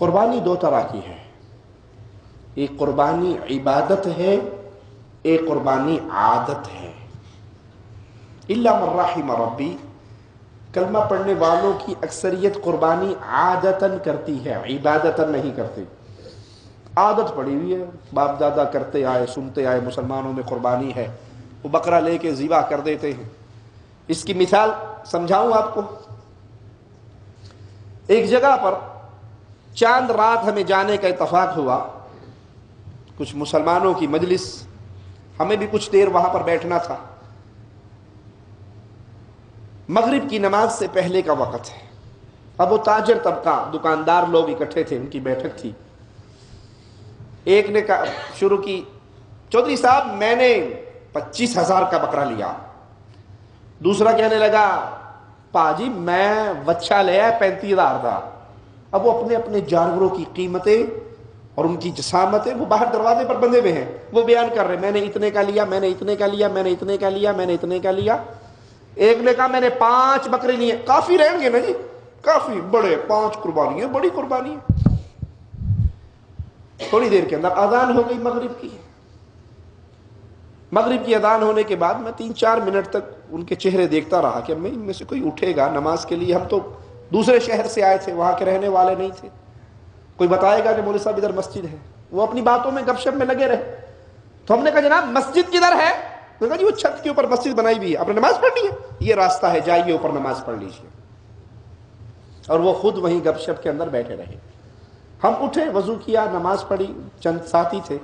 قربانی دو طرح کی ہے، ایک قربانی عبادت ہے، ایک قربانی عادت ہے۔ الا من رحم ربی، کلمہ پڑھنے والوں کی اکثریت قربانی عادتاً کرتی ہے، عبادتاً نہیں کرتی۔ عادت پڑی ہوئی ہے، باپ دادا کرتے آئے، سنتے آئے، مسلمانوں میں قربانی ہے، وہ بقرہ لے کے ذبح کر دیتے ہیں۔ اس کی مثال سمجھاؤں آپ کو۔ ایک جگہ پر چاند رات ہمیں جانے کا اتفاق ہوا، کچھ مسلمانوں کی مجلس، ہمیں بھی کچھ دیر وہاں پر بیٹھنا تھا۔ مغرب کی نماز سے پہلے کا وقت ہے۔ اب وہ تاجر طبقہ، دکاندار لوگ اکٹھے تھے، ان کی بیٹھک تھی۔ ایک نے شروع کی، چودھری صاحب میں نے 25,000 کا بکرا لیا۔ دوسرا کہنے لگا، پاجی میں وچھا لیا 35,000 کا۔ اب وہ اپنے اپنے جانوروں کی قیمتیں اور ان کی جسامتیں وہ باہر دروازے پر بندھے ہوئے ہیں، وہ بیان کر رہے ہیں، میں نے اتنے کا لیا، میں نے اتنے کا لیا، میں نے اتنے کا لیا، میں نے اتنے کا لیا۔ ایک نے کہا میں نے 5 بکرے لیے۔ کافی رہیں گے نا جی، کافی بڑے 5 قربانی ہے، بڑی قربانی ہے۔ تھوڑی دیر کے اندر اذان ہو گئی مغرب کی۔ مغرب کی اذان ہونے کے بعد میں 3-4 منٹ تک ان کے چہرے دیکھتا رہا کہ ان میں سے کوئی اٹھے گا نماز کے لیے۔ ہم تو دوسرے شہر سے آئے تھے، وہاں کے رہنے والے نہیں تھے۔ کوئی بتائے گا کہ مولوی صاحب ادھر مسجد ہے؟ وہ اپنی باتوں میں گپ شپ میں لگے رہے۔ تو ہم نے کہا جناب مسجد کدھر ہے؟ انہوں نے کہا جی وہ چھت کے اوپر مسجد بنائی ہوئی ہے، آپ نے نماز پڑھنی ہے، یہ راستہ ہے، جائیے اوپر نماز پڑھ لیجیے۔ اور وہ خود وہیں گپ شپ کے اندر بیٹھے رہے۔ ہم اٹھے، وضو کیا، نماز پڑھی، چند ساتھی تھے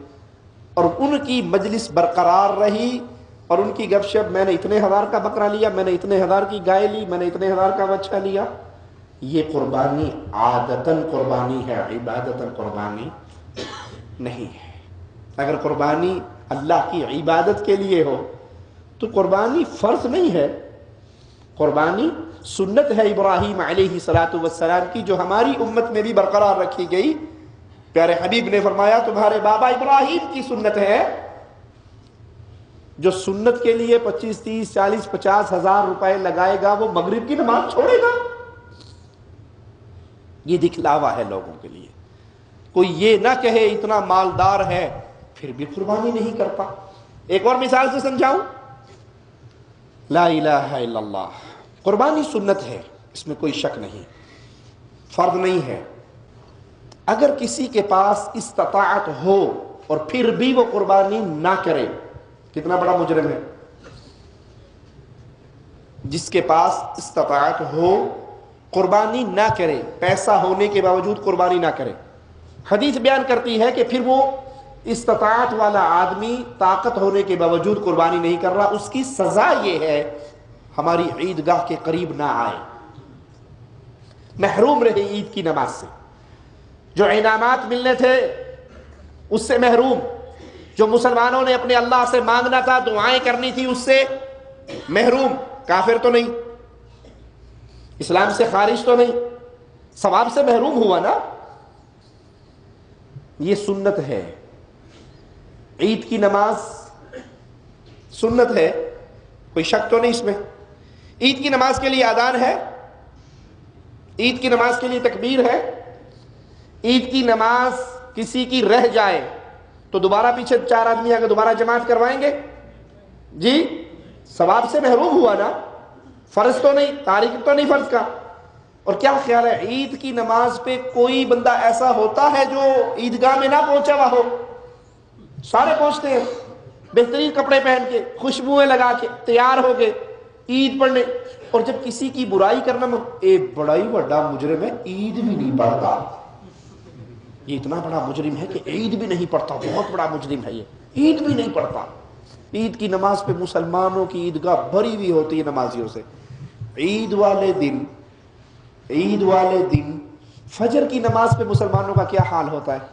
اور ان کی مجلس برقرار رہی اور ان کی گپ شپ، میں نے اتنے 1000 کا بکرا لیا، میں نے اتنے 1000 کی گائے لی، میں نے اتنے 1000 کا بچہ لیا۔ یہ قربانی عادتاً قربانی ہے، عبادتاً قربانی نہیں ہے۔ اگر قربانی اللہ کی عبادت کے لیے ہو تو قربانی فرض نہیں ہے، قربانی سنت ہے ابراہیم علیہ السلام کی، جو ہماری امت میں بھی برقرار رکھی گئی۔ پیارے حبیب نے فرمایا تمہارے بابا ابراہیم کی سنت ہے۔ جو سنت کے لیے 25, 30, 40, 50 ہزار روپے لگائے گا وہ مغرب کی نماز چھوڑے گا۔ یہ دکھلاوا ہے لوگوں کے لیے۔ کوئی یہ نہ کہے اتنا مالدار ہے پھر بھی قربانی نہیں کرتا۔ ایک اور مثال سے سمجھاؤں، لا الہ الا اللہ، قربانی سنت ہے، اس میں کوئی شک نہیں، فرض نہیں ہے۔ اگر کسی کے پاس استطاعت ہو اور پھر بھی وہ قربانی نہ کرے، کتنا بڑا مجرم ہے؟ جس کے پاس استطاعت ہو قربانی نہ کرے، پیسہ ہونے کے باوجود قربانی نہ کرے۔ حدیث بیان کرتی ہے کہ پھر وہ استطاعت والا آدمی طاقت ہونے کے باوجود قربانی نہیں کر رہا، اس کی سزا یہ ہے ہماری عیدگاہ کے قریب نہ آئے، محروم رہے عید کی نماز سے، جو انعامات ملنے تھے اس سے محروم، جو مسلمانوں نے اپنے اللہ سے مانگنا تھا، دعائیں کرنی تھی، اس سے محروم۔ کافر تو نہیں، اسلام سے خارج تو نہیں، ثواب سے محروم ہوا نا۔ یہ سنت ہے، عید کی نماز سنت ہے، کوئی شک تو نہیں اس میں۔ عید کی نماز کے لیے اذان ہے، عید کی نماز کے لیے تکبیر ہے۔ عید کی نماز کسی کی رہ جائے تو دوبارہ پیچھے 4 آدمی آگے دوبارہ جماعت کروائیں گے جی؟ ثواب سے محروم ہوا نا، فرض تو نہیں، تاریخ تو نہیں فرض کا۔ اور کیا خیال ہے عید کی نماز پہ کوئی بندہ ایسا ہوتا ہے جو عیدگاہ میں نہ پہنچا ہوا ہو؟ سارے پہنچتے ہیں، بہترین کپڑے پہن کے، خوشبوئیں لگا کے تیار ہو گئے عید پڑھنے۔ اور جب کسی کی برائی کرنا، ایک بڑا ہی بڑا مجرم ہے، عید بھی نہیں پڑھتا، یہ اتنا بڑا مجرم ہے کہ عید بھی نہیں پڑھتا، بہت بڑا مجرم ہے یہ، عید بھی نہیں پڑھتا۔ عید کی نماز پہ مسلمانوں کی عیدگاہ بھری ہوئی ہوتی ہے نمازیوں سے۔ عید والے دن فجر کی نماز پہ مسلمانوں کا کیا حال ہوتا ہے؟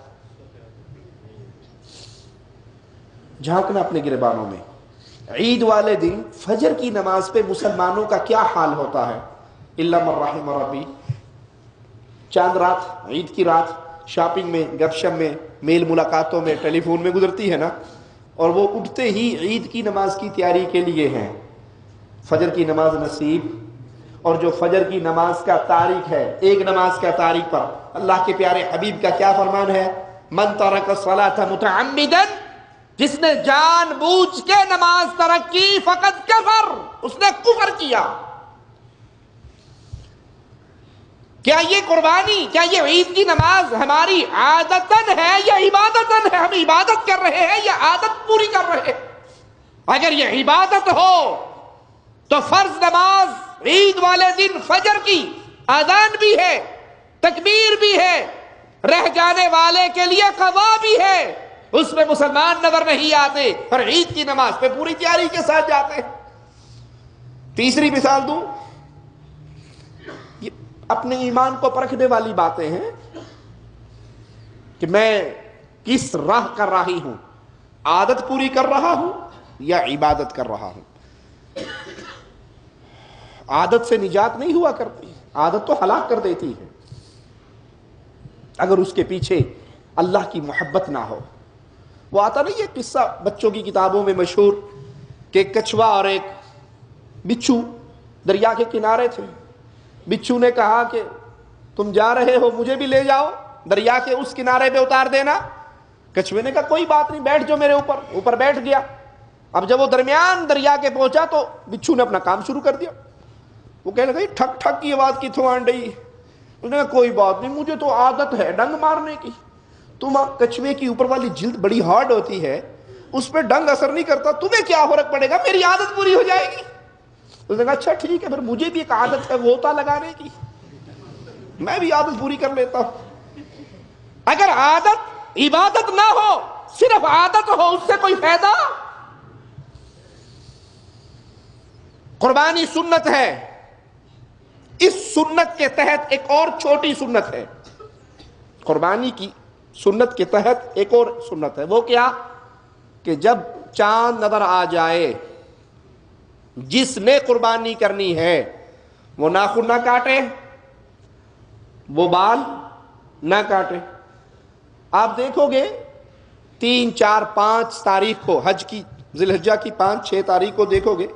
جھانکنا اپنے گریبانوں میں، عید والے دن فجر کی نماز پہ مسلمانوں کا کیا حال ہوتا ہے؟ الا من رحم ربی، چاند رات، عید کی رات شاپنگ میں، گپ شپ میں، میل ملاقاتوں میں، ٹیلی فون میں گزرتی ہے نا، اور وہ اٹھتے ہی عید کی نماز کی تیاری کے لیے ہیں۔ فجر کی نماز نصیب اور جو فجر کی نماز کا تاریخ ہے، ایک نماز کا تاریخ پر اللہ کے پیارے حبیب کا کیا فرمان ہے؟ من ترک الصلاۃ متعمدا، جس نے جان بوجھ کے نماز ترک کی، فقد کفر، اس نے کفر کیا۔ کیا یہ قربانی، کیا یہ عید کی نماز ہماری عادتاً ہے یا عبادتاً ہے؟ ہم عبادت کر رہے ہیں یا عادت پوری کر رہے ہیں؟ اگر یہ عبادت ہو تو فرض نماز عید والے دن فجر کی اذان بھی ہے، تکبیر بھی ہے، رہ جانے والے کے لیے قضا بھی ہے، اس میں مسلمان نظر نہیں آتے اور عید کی نماز پہ پوری تیاری کے ساتھ جاتے ہیں۔ تیسری مثال دوں، یہ اپنے ایمان کو پرکھنے والی باتیں ہیں کہ میں کس راہ کر رہی ہوں، عادت پوری کر رہا ہوں یا عبادت کر رہا ہوں۔ عادت سے نجات نہیں ہوا کرتی، عادت تو ہلاک کر دیتی ہے اگر اس کے پیچھے اللہ کی محبت نہ ہو۔ وہ آتا نہیں یہ قصہ بچوں کی کتابوں میں مشہور کہ ایک کچھوا اور ایک بچھو دریا کے کنارے تھے۔ بچھو نے کہا کہ تم جا رہے ہو، مجھے بھی لے جاؤ، دریا کے اس کنارے پہ اتار دینا۔ کچھوے نے کہا کوئی بات نہیں، بیٹھ جو میرے اوپر بیٹھ گیا۔ اب جب وہ درمیان دریا کے پہنچا تو بچھو نے اپنا کام شروع کر دیا۔ وہ کہنے لگا ٹھک ٹھک کی آواز کتوں آن رہی ہے؟ اس نے کہا کوئی بات نہیں، مجھے تو عادت ہے ڈنگ مارنے کی۔ تم کچھوے کی اوپر والی جلد بڑی ہارڈ ہوتی ہے، اس پہ ڈنگ اثر نہیں کرتا، تمہیں کیا فرق پڑے گا، میری عادت پوری ہو جائے گی۔ اس نے کہا اچھا ٹھیک ہے، پھر مجھے بھی ایک عادت ہے غوطہ لگانے کی، میں بھی عادت پوری کر لیتا ہوں۔ اگر عادت عبادت نہ ہو، صرف عادت ہو، اس سے کوئی فائدہ؟ قربانی سنت ہے، اس سنت کے تحت ایک اور چھوٹی سنت ہے۔ قربانی کی سنت کے تحت ایک اور سنت ہے، وہ کیا کہ جب چاند نظر آ جائے، جس نے قربانی کرنی ہے وہ ناخن نہ کاٹے، وہ بال نہ کاٹے۔ آپ دیکھو گے 3، 4، 5 تاریخ کو، حج کی ذی الحجہ کی 5، 6 تاریخ کو دیکھو گے،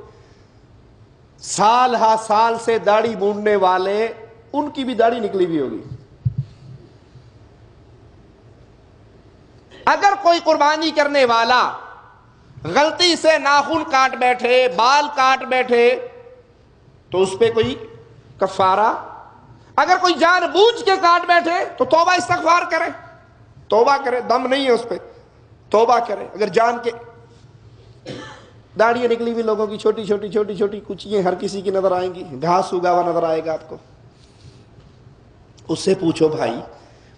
سال ہا سال سے داڑھی مونڈنے والے، ان کی بھی داڑھی نکلی ہوئی ہوگی۔ اگر کوئی قربانی کرنے والا غلطی سے ناخن کاٹ بیٹھے، بال کاٹ بیٹھے، تو اس پہ کوئی کفارہ؟ اگر کوئی جان بوجھ کے کاٹ بیٹھے تو توبہ استغفار کرے، توبہ کرے، دم نہیں ہے اس پہ، توبہ کرے۔ اگر جان کے داڑیاں نکلی ہوئی لوگوں کی چھوٹی چھوٹی چھوٹی چھوٹی کچیاں ہر کسی کی نظر آئیں گی، گھاس اگا ہوا نظر آئے گا آپ کو، اس سے پوچھو بھائی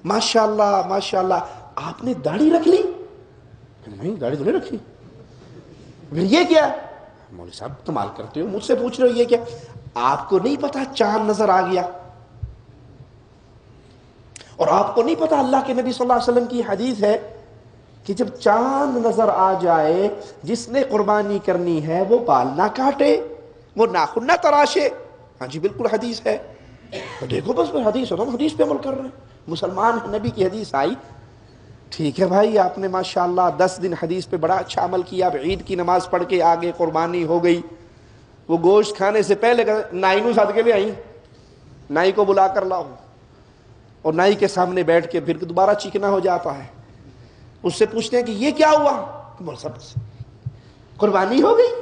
ماشاءاللہ ماشاءاللہ آپ نے داڑھی رکھ لی؟ نہیں داڑھی تو نہیں رکھی۔ پھر یہ کیا؟ مولوی صاحب کمال کرتے ہو، مجھ سے پوچھ رہے ہو یہ کیا؟ آپ کو نہیں پتا چاند نظر آ گیا؟ اور آپ کو نہیں پتا اللہ کے نبی صلی اللہ علیہ وسلم کی حدیث ہے کہ جب چاند نظر آ جائے، جس نے قربانی کرنی ہے وہ بال نہ کاٹے، وہ ناخن نہ تراشے۔ ہاں جی بالکل حدیث ہے۔ تو دیکھو بس حدیث ہے تو ہم حدیث پہ عمل کر رہے ہیں، مسلمان ہیں، نبی کی حدیث آئی، ٹھیک ہے بھائی آپ نے ماشاءاللہ 10 دن حدیث پہ بڑا اچھا عمل کیا، اب عید کی نماز پڑھ کے آگے قربانی ہو گئی۔ وہ گوشت کھانے سے پہلے نائی نو ساتھ کے لے آئی، نائی کو بلا کر لاؤ، اور نائی کے سامنے بیٹھ کے پھر دوبارہ چیکنا ہو جاتا ہے۔ اس سے پوچھتے ہیں کہ یہ کیا ہوا؟ بول سب قربانی ہو گئی۔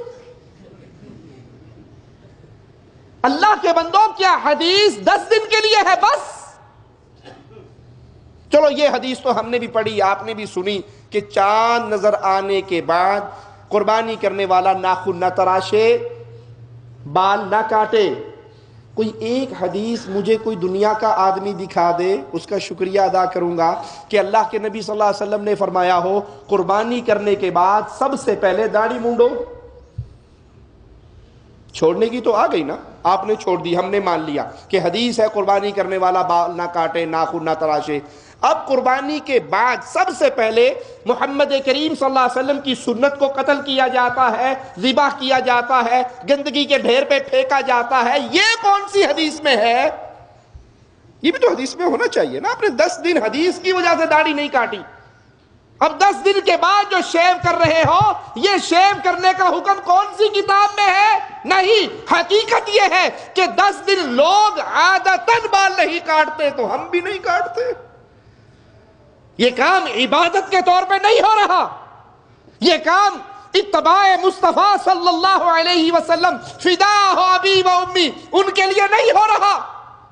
اللہ کے بندوں کیا حدیث 10 دن کے لیے ہے بس؟ چلو یہ حدیث تو ہم نے بھی پڑھی، آپ نے بھی سنی کہ چاند نظر آنے کے بعد قربانی کرنے والا ناخن نہ تراشے، بال نہ کاٹے۔ کوئی ایک حدیث مجھے کوئی دنیا کا آدمی دکھا دے، اس کا شکریہ ادا کروں گا کہ اللہ کے نبی صلی اللہ علیہ وسلم نے فرمایا ہو قربانی کرنے کے بعد سب سے پہلے داڑھی مونڈو۔ چھوڑنے کی تو آ گئی نا، آپ نے چھوڑ دی، ہم نے مان لیا کہ حدیث ہے قربانی کرنے والا بال نہ کاٹے، ناخن نہ تراشے۔ اب قربانی کے بعد سب سے پہلے محمد کریم صلی اللہ علیہ وسلم کی سنت کو قتل کیا جاتا ہے، ذبح کیا جاتا ہے، گندگی کے ڈھیر پہ پھینکا جاتا ہے۔ یہ کون سی حدیث میں ہے؟ یہ بھی تو حدیث میں ہونا چاہیے نا۔ آپ نے 10 دن حدیث کی وجہ سے داڑھی نہیں کاٹی، اب 10 دن کے بعد جو شیو کر رہے ہو، یہ شیو کرنے کا حکم کون سی کتاب میں ہے؟ نہیں، حقیقت یہ ہے کہ 10 دن لوگ عادتاً بال نہیں کاٹتے تو ہم بھی نہیں کاٹتے. یہ کام عبادت کے طور پہ نہیں ہو رہا، یہ کام اتباع مصطفیٰ صلی اللہ علیہ وسلم فدا ہو ابی و امی ان کے لیے نہیں ہو رہا،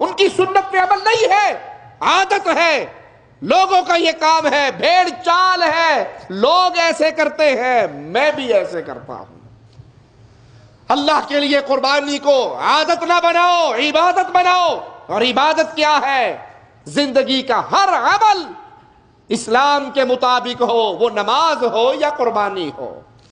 ان کی سنت پہ عمل نہیں ہے، عادت ہے، لوگوں کا یہ کام ہے، بھیڑ چال ہے، لوگ ایسے کرتے ہیں میں بھی ایسے کرتا ہوں. اللہ کے لیے قربانی کو عادت نہ بناؤ، عبادت بناؤ. اور عبادت کیا ہے؟ زندگی کا ہر عمل اسلام کے مطابق ہو، وہ نماز ہو یا قربانی ہو.